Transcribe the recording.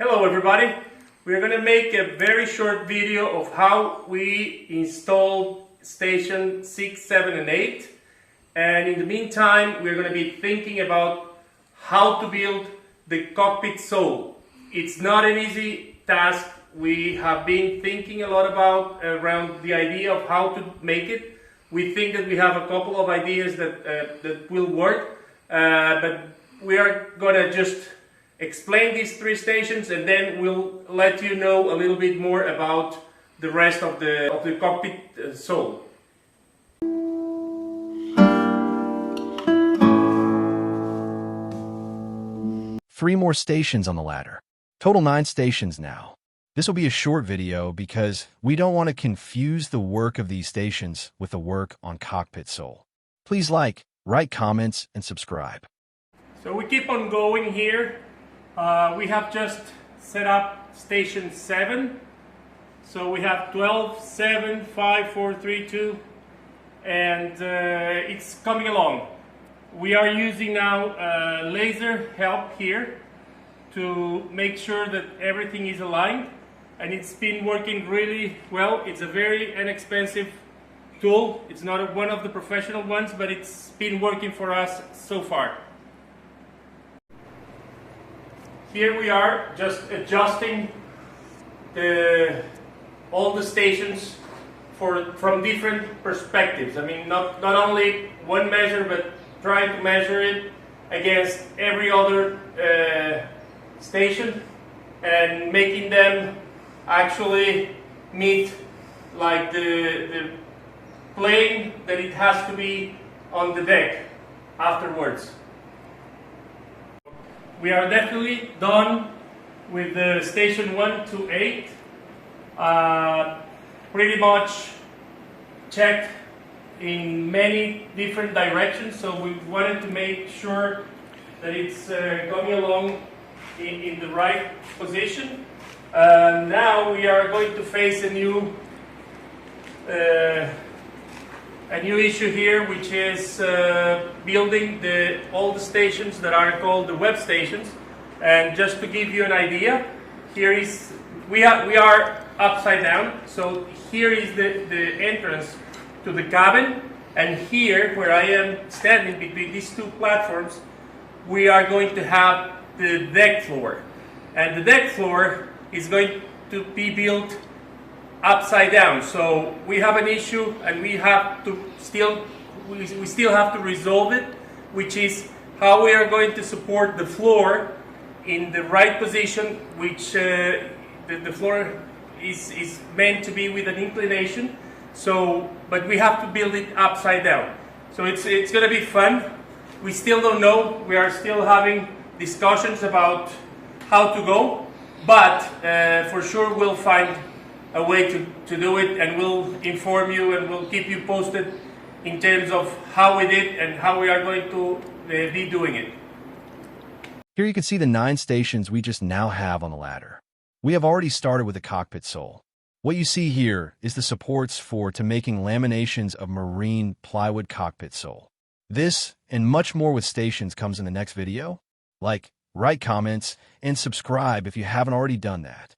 Hello everybody, we're going to make a very short video of how we installed station 6, 7 and 8, and in the meantime we're going to be thinking about how to build the cockpit sole. It's not an easy task. We have been thinking a lot about around the idea of how to make it. We think that we have a couple of ideas that will work, but we are going to just explain these three stations, and then we'll let you know a little bit more about the rest of the cockpit sole. Three more stations on the ladder. Total 9 stations now. This will be a short video because we don't want to confuse the work of these stations with the work on cockpit sole. Please like, write comments, and subscribe. So we keep on going here. We have just set up station 7. So we have 12, 7, 5, 4, 3, 2, and it's coming along. We are using now laser help here to make sure that everything is aligned, and it's been working really well. It's a very inexpensive tool. It's not one of the professional ones, but it's been working for us so far. Here we are just adjusting all the stations from different perspectives. I mean, not only one measure, but trying to measure it against every other station and making them actually meet like the plane that it has to be on the deck afterwards. We are definitely done with the station 1 to 8. Pretty much checked in many different directions, so we wanted to make sure that it's coming along in the right position. Now we are going to face a new issue here, which is building all the stations that are called the web stations. And just to give you an idea, here is we are upside down. So here is the entrance to the cabin, and here where I am standing between these two platforms, we are going to have the deck floor, and the deck floor is going to be built upside down. So we have an issue, and we still have to resolve it, which is how we are going to support the floor in the right position, which the floor is meant to be with an inclination. So, but we have to build it upside down. So it's going to be fun. We still don't know. We are still having discussions about how to go, but for sure we'll find a way to do it, and we'll inform you and we'll keep you posted in terms of how we did and how we are going to be doing it. Here you can see the 9 stations we just now have on the ladder. We have already started with the cockpit sole. What you see here is the supports to making laminations of marine plywood cockpit sole. This and much more with stations comes in the next video. Like, write comments, and subscribe if you haven't already done that.